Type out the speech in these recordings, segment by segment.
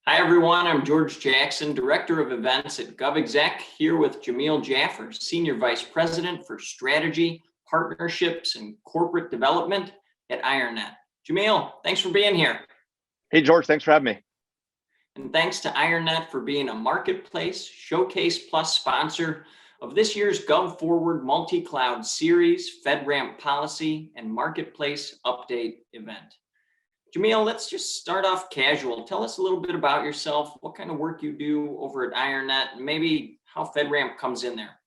Hi, everyone. I'm George Jackson, Director of Events at GovExec, here with Jamil Jaffer, Senior Vice President for Strategy, Partnerships, and Corporate Development at IronNet. Jamil, thanks for being here. Hey, George, thanks for having me. And thanks to IronNet for being a Marketplace Showcase Plus sponsor of this year's GovForward Multi-Cloud Series, FedRAMP Policy, and Marketplace Update event. Jamil, let's just start off casual. Tell us a little bit about yourself, what kind of work you do over at IronNet, and maybe how FedRAMP comes in there.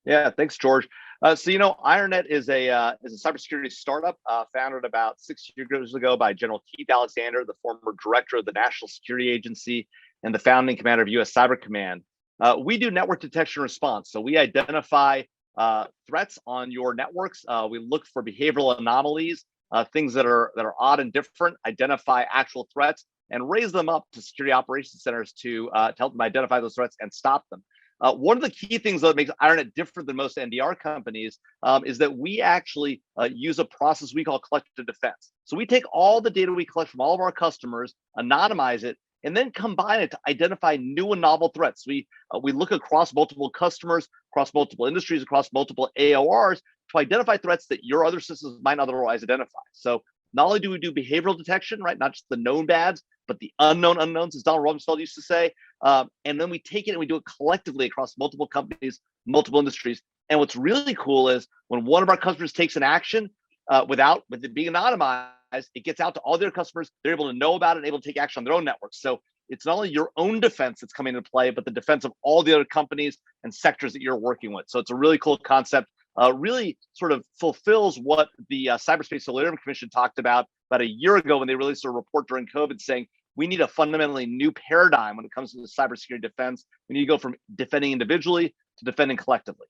Yeah, thanks, George. IronNet is a cybersecurity startup founded about 6 years ago by General Keith Alexander, the former director of the National Security Agency and the founding commander of U.S. Cyber Command. We do network detection and response. So we identify threats on your networks. We look for behavioral anomalies, things that are odd and different, identify actual threats, and raise them up to security operations centers to help them identify those threats and stop them. One of the key things that makes IronNet different than most NDR companies is that we actually use a process we call collective defense. So we take all the data we collect from all of our customers, anonymize it, and then combine it to identify new and novel threats. We look across multiple customers, across multiple industries, across multiple AORs to identify threats that your other systems might not otherwise identify. So not only do we do behavioral detection, right, not just the known bads, but the unknown unknowns, as Donald Rumsfeld used to say, and then we take it and we do it collectively across multiple companies, multiple industries. And what's really cool is when one of our customers takes an action with it being anonymized, it gets out to all their customers. They're able to know about it and able to take action on their own networks. So it's not only your own defense that's coming into play, but the defense of all the other companies and sectors that you're working with. So it's a really cool concept. Really sort of fulfills what the Cyberspace Solidarity Commission talked about a year ago when they released a report during COVID saying we need a fundamentally new paradigm when it comes to the cybersecurity defense. We need to go from defending individually to defending collectively.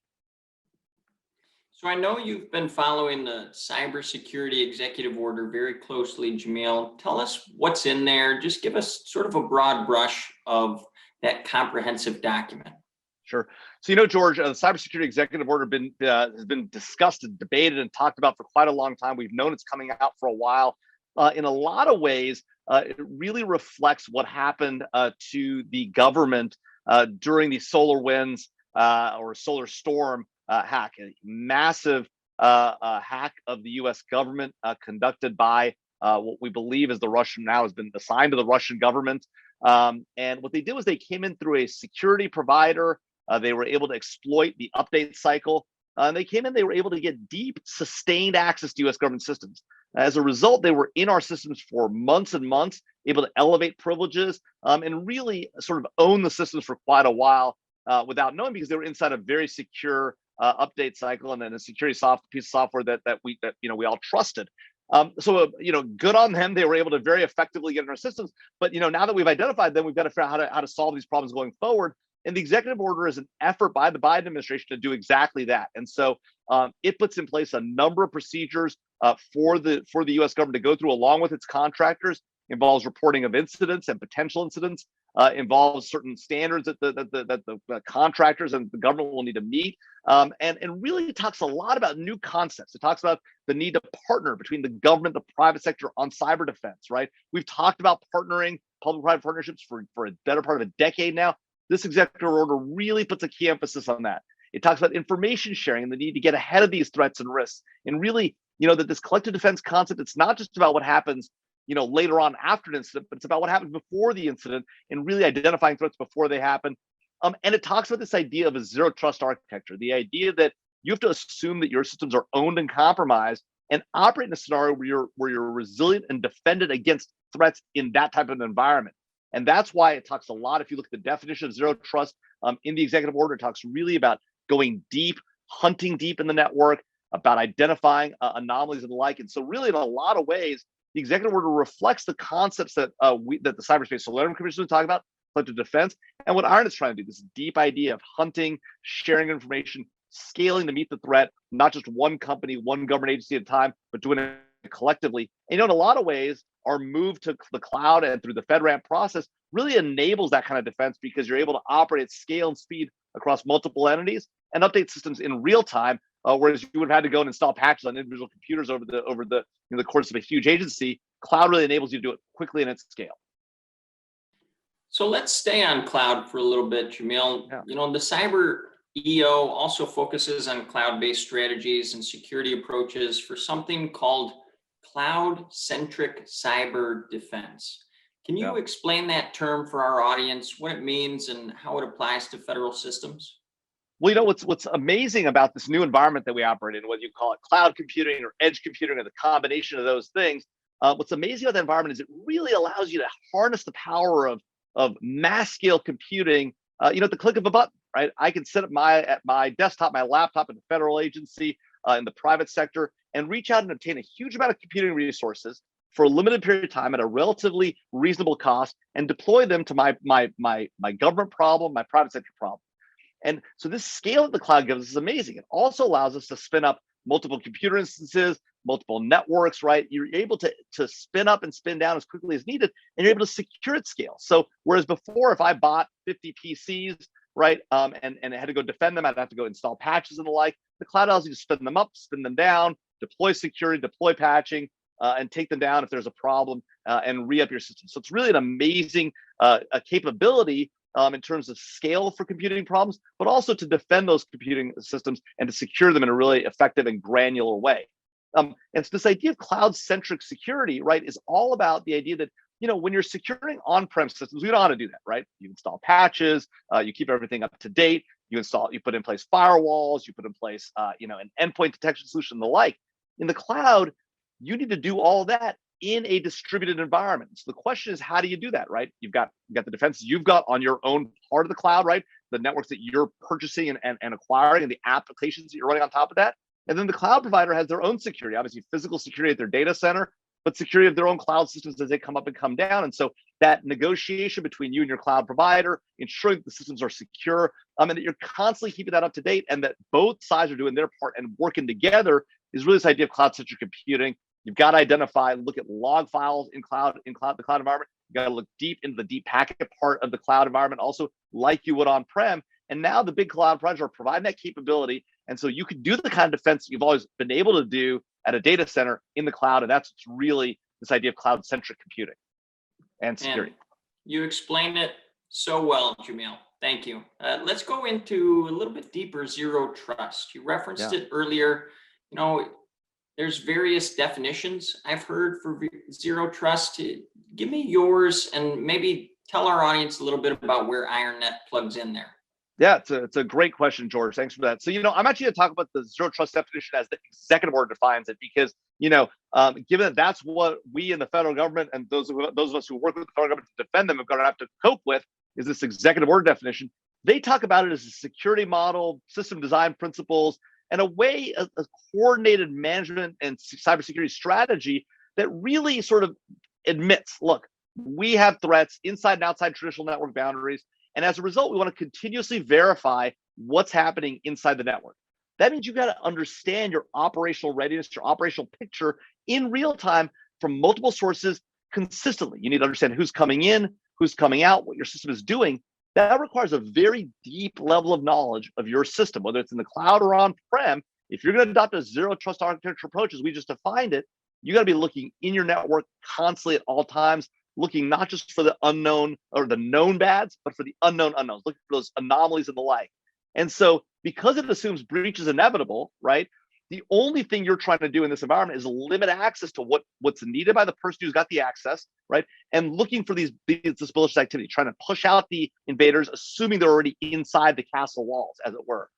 So I know you've been following the Cybersecurity Executive Order very closely, Jamil. Tell us what's in there. Just give us sort of a broad brush of that comprehensive document. Sure. So, George, the Cybersecurity Executive Order has been discussed and debated and talked about for quite a long time. We've known it's coming out for a while. In a lot of ways, it really reflects what happened to the government during the SolarWinds or Solar Storm hack, a massive hack of the U.S. government conducted by what we believe is the Russian, now has been assigned to the Russian government. And what they did was they came in through a security provider. They were able to exploit the update cycle. And they were able to get deep, sustained access to U.S. government systems. As a result, they were in our systems for months and months, able to elevate privileges and really sort of own the systems for quite a while without knowing, because they were inside a very secure update cycle and then a security piece of software that we all trusted. So good on them. They were able to very effectively get in our systems. But now that we've identified them, we've got to figure out how to solve these problems going forward. And the executive order is an effort by the Biden administration to do exactly that. And so it puts in place a number of procedures for the U.S. government to go through, along with its contractors. Involves reporting of incidents and potential incidents. Involves certain standards that the contractors and the government will need to meet. And really talks a lot about new concepts. It talks about the need to partner between the government, the private sector on cyber defense, right? We've talked about partnering, public-private partnerships for a better part of a decade now. This executive order really puts a key emphasis on that. It talks about information sharing and the need to get ahead of these threats and risks. And really, that this collective defense concept, it's not just about what happens, later on after an incident, but it's about what happens before the incident and really identifying threats before they happen. And it talks about this idea of a zero trust architecture, the idea that you have to assume that your systems are owned and compromised and operate in a scenario where you're resilient and defended against threats in that type of environment. And that's why it talks a lot. If you look at the definition of zero trust in the executive order, it talks really about going deep, hunting deep in the network, about identifying anomalies and the like. And so really, in a lot of ways, the executive order reflects the concepts that that the Cyberspace Solidarity Commission is talking about, collective defense, and what IronNet's trying to do, this deep idea of hunting, sharing information, scaling to meet the threat, not just one company, one government agency at a time, but doing it collectively. And in a lot of ways, our move to the cloud and through the FedRAMP process really enables that kind of defense, because you're able to operate at scale and speed across multiple entities and update systems in real time, whereas you would have had to go and install patches on individual computers over the course of a huge agency. Cloud really enables you to do it quickly and at scale. So let's stay on cloud for a little bit, Jamil. Yeah. You know, the cyber EO also focuses on cloud-based strategies and security approaches for something called cloud-centric cyber defense. Can you Yeah. explain that term for our audience, what it means and how it applies to federal systems? Well, what's amazing about this new environment that we operate in, whether you call it cloud computing or edge computing or the combination of those things, what's amazing about the environment is it really allows you to harness the power of mass scale computing, at the click of a button, right? I can sit at my desktop, my laptop in the federal agency, in the private sector, and reach out and obtain a huge amount of computing resources for a limited period of time at a relatively reasonable cost, and deploy them to my government problem, my private sector problem. And so this scale that the cloud gives us is amazing. It also allows us to spin up multiple computer instances, multiple networks, right? You're able to spin up and spin down as quickly as needed, and you're able to secure at scale. So whereas before, if I bought 50 PCs, right, and I had to go defend them, I'd have to go install patches and the like. The cloud allows you to spin them up, spin them down, deploy security, deploy patching, and take them down if there's a problem, and re-up your system. So it's really an amazing a capability in terms of scale for computing problems, but also to defend those computing systems and to secure them in a really effective and granular way. And so this idea of cloud-centric security, right, is all about the idea that, when you're securing on-prem systems, we know how to do that, right? You install patches, you keep everything up to date, you put in place firewalls, you put in place, an endpoint detection solution and the like. In the cloud, you need to do all that in a distributed environment. So the question is, how do you do that, right? You've got the defenses you've got on your own part of the cloud, right? The networks that you're purchasing and acquiring, and the applications that you're running on top of that. And then the cloud provider has their own security, obviously physical security at their data center, but security of their own cloud systems as they come up and come down. And so that negotiation between you and your cloud provider, ensuring that the systems are secure, and that you're constantly keeping that up to date, and that both sides are doing their part and working together, is really this idea of cloud-centric computing. You've got to identify, look at log files in the cloud environment. You got to look deep into the deep packet part of the cloud environment, also like you would on-prem. And now the big cloud providers are providing that capability. And so you can do the kind of defense you've always been able to do at a data center in the cloud. And that's really this idea of cloud-centric computing and security. And you explained it so well, Jamil. Thank you. Let's go into a little bit deeper zero trust. You referenced it earlier. There's various definitions I've heard for zero trust. Give me yours and maybe tell our audience a little bit about where IronNet plugs in there. Yeah, it's a great question, George. Thanks for that. So, I'm actually going to talk about the zero trust definition as the executive order defines it, because, given that that's what we in the federal government and those of us who work with the federal government to defend them are going to have to cope with, is this executive order definition. They talk about it as a security model, system design principles, and a way, a coordinated management and cybersecurity strategy that really sort of admits, look, we have threats inside and outside traditional network boundaries. And as a result, we want to continuously verify what's happening inside the network. That means you've got to understand your operational readiness, your operational picture in real time from multiple sources consistently. You need to understand who's coming in, who's coming out, what your system is doing. That requires a very deep level of knowledge of your system, whether it's in the cloud or on-prem. If you're going to adopt a zero trust architecture approach, as we just defined it, you got to be looking in your network constantly at all times, looking not just for the unknown or the known bads, but for the unknown unknowns, looking for those anomalies and the like. And so because it assumes breach is inevitable, right? The only thing you're trying to do in this environment is limit access to what's needed by the person who's got the access, right? And looking for this malicious activity, trying to push out the invaders, assuming they're already inside the castle walls, as it were.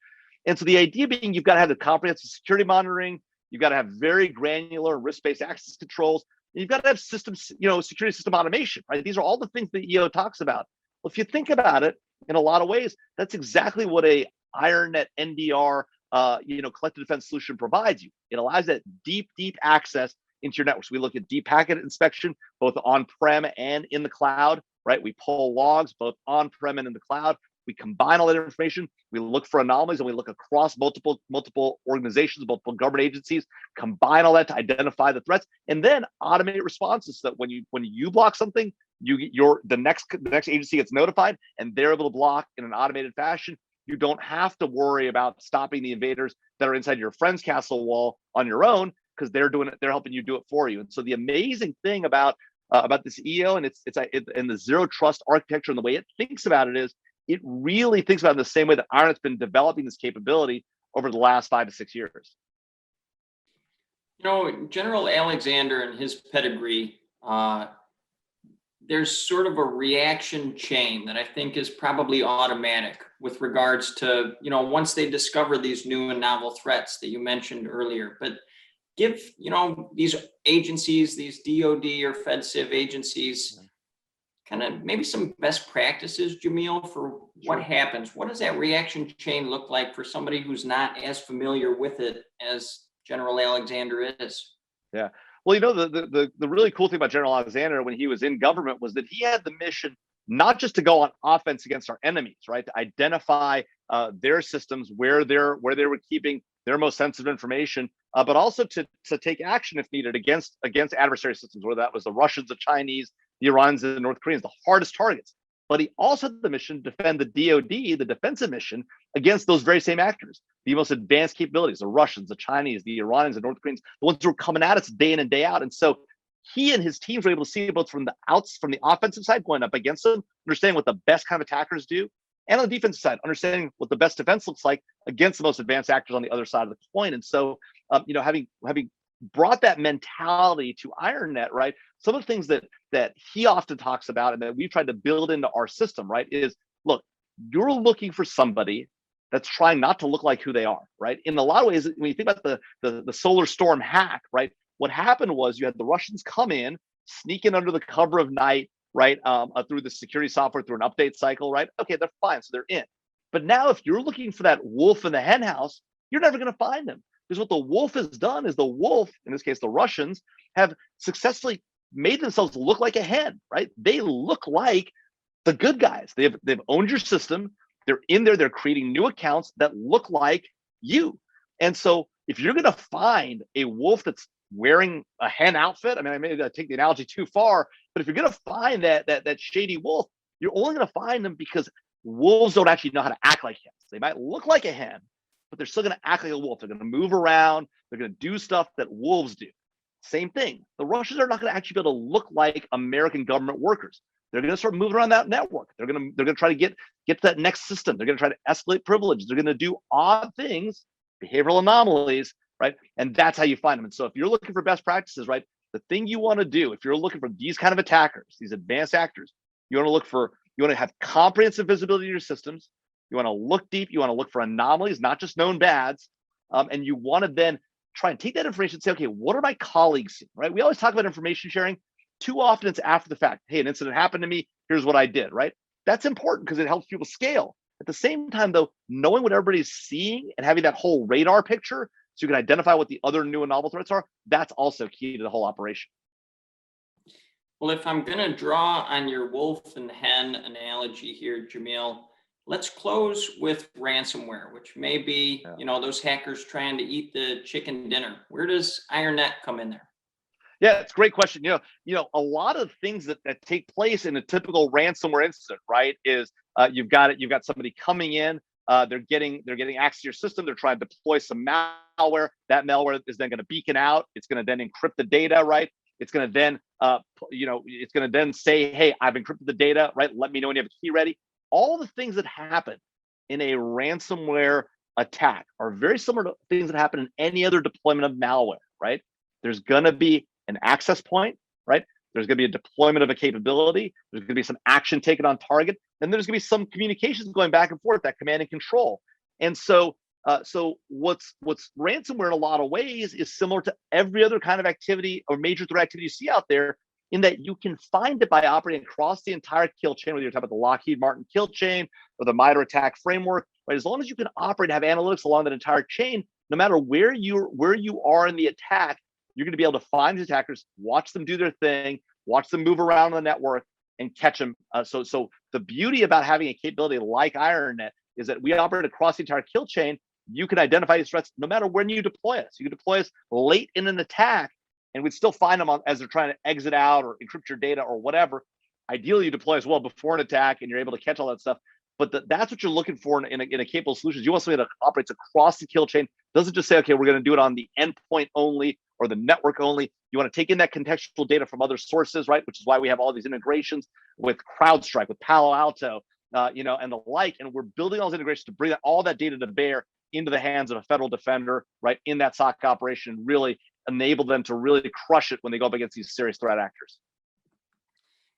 And so the idea being, you've got to have the comprehensive security monitoring, you've got to have very granular risk-based access controls, and you've got to have systems, security system automation, right? These are all the things that EO talks about. Well, if you think about it, in a lot of ways, that's exactly what a IronNet NDR collective defense solution provides you. It allows that deep access into your networks. We look at deep packet inspection, both on-prem and in the cloud, right? We pull logs both on-prem and in the cloud. We combine all that information. We look for anomalies, and we look across multiple organizations, multiple government agencies, combine all that to identify the threats, and then automate responses so that when you block something, the next agency gets notified, and they're able to block in an automated fashion. You don't have to worry about stopping the invaders that are inside your friend's castle wall on your own, because they're doing it. They're helping you do it for you. And so the amazing thing about about this EO and and the zero trust architecture and the way it thinks about it is it really thinks about it in the same way that IronNet's been developing this capability over the last 5 to 6 years. General Alexander and his pedigree, there's sort of a reaction chain that I think is probably automatic with regards to, once they discover these new and novel threats that you mentioned earlier. But give, these agencies, these DoD or FedCiv agencies, kind of maybe some best practices, Jamil, for what happens. What does that reaction chain look like for somebody who's not as familiar with it as General Alexander is? Yeah. Well, the really cool thing about General Alexander when he was in government was that he had the mission not just to go on offense against our enemies, right? To identify their systems, where they were keeping their most sensitive information, but also to take action if needed against adversary systems, whether that was the Russians, the Chinese, the Iranians, and the North Koreans, the hardest targets. But he also had the mission to defend the DoD, the defensive mission, against those very same actors, the most advanced capabilities, the Russians, the Chinese, the Iranians, the North Koreans, the ones who were coming at us day in and day out. And so he and his teams were able to see both from the offensive side, going up against them, understanding what the best kind of attackers do, and on the defensive side, understanding what the best defense looks like against the most advanced actors on the other side of the coin. And so, having brought that mentality to IronNet, right? Some of the things that he often talks about and that we've tried to build into our system, right, is look, you're looking for somebody that's trying not to look like who they are, right? In a lot of ways, when you think about the solar storm hack, right? What happened was you had the Russians come in, sneak in under the cover of night, right? Through the security software, through an update cycle, right? Okay, they're fine, so they're in. But now if you're looking for that wolf in the hen house, you're never going to find them. Because what the wolf has done is the wolf, in this case, the Russians, have successfully made themselves look like a hen, right? They look like the good guys. They've owned your system. They're in there. They're creating new accounts that look like you. And so if you're going to find a wolf that's wearing a hen outfit, I mean, I may take the analogy too far, but if you're going to find that shady wolf, you're only going to find them because wolves don't actually know how to act like hens. They might look like a hen, but they're still going to act like a wolf. They're going to move around. They're going to do stuff that wolves do. Same thing. The Russians are not going to actually be able to look like American government workers. They're going to start moving around that network. They're going to try to get to that next system. They're going to try to escalate privileges. They're going to do odd things, behavioral anomalies, right? And that's how you find them. And so if you're looking for best practices, right, the thing you want to do, if you're looking for these kind of attackers, these advanced actors, you want to have comprehensive visibility in your systems. You want to look deep. You want to look for anomalies, not just known bads. And you want to then try and take that information and say, okay, what are my colleagues seeing, right? We always talk about information sharing. Too often it's after the fact. Hey, an incident happened to me. Here's what I did, right? That's important because it helps people scale. At the same time, though, knowing what everybody's seeing and having that whole radar picture so you can identify what the other new and novel threats are, that's also key to the whole operation. Well, if I'm going to draw on your wolf and hen analogy here, Jamil, let's close with ransomware, which may be, those hackers trying to eat the chicken dinner. Where does IronNet come in there? Yeah, it's a great question. A lot of things that take place in a typical ransomware incident, right, is you've got somebody coming in, they're getting access to your system, they're trying to deploy some malware. That malware is then going to beacon out. It's going to then encrypt the data, right? It's going to then, it's going to then say, hey, I've encrypted the data, right? Let me know when you have a key ready. All the things that happen in a ransomware attack are very similar to things that happen in any other deployment of malware, right? There's going to be an access point, right? There's going to be a deployment of a capability. There's going to be some action taken on target. And there's going to be some communications going back and forth, that command and control. And so what's ransomware in a lot of ways is similar to every other kind of activity or major threat activity you see out there, in that you can find it by operating across the entire kill chain, whether you're talking about the Lockheed Martin kill chain or the MITRE ATT&CK framework, right? As long as you can operate and have analytics along that entire chain, no matter where you are in the attack, you're going to be able to find these attackers, watch them do their thing, watch them move around the network, and catch them. So the beauty about having a capability like IronNet is that we operate across the entire kill chain. You can identify these threats no matter when you deploy us. You can deploy us late in an attack, and we'd still find them as they're trying to exit out or encrypt your data or whatever. Ideally, you deploy as well before an attack, and you're able to catch all that stuff. But that's what you're looking for in a capable solution. You want something that operates across the kill chain. Doesn't just say, okay, we're going to do it on the endpoint only or the network only. You You want to take in that contextual data from other sources, right? Which is why we have all these integrations with CrowdStrike, with Palo Alto, and the like. And we're building all those integrations to bring all that data to bear into the hands of a federal defender, right, in that SOC operation, and really enable them to really crush it when they go up against these serious threat actors.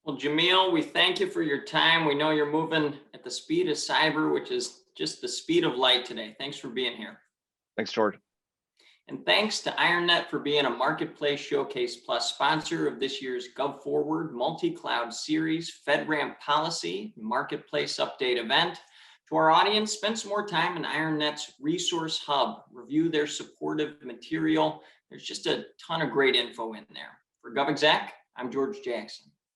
Well, Jamil, we thank you for your time. We know you're moving at the speed of cyber, which is just the speed of light today. Thanks for being here. Thanks, George. And thanks to IronNet for being a Marketplace Showcase Plus sponsor of this year's GovForward Multi-Cloud Series FedRAMP Policy Marketplace Update event. To our audience, spend some more time in IronNet's Resource Hub. Review their supportive material. There's just a ton of great info in there. For GovExec, I'm George Jackson.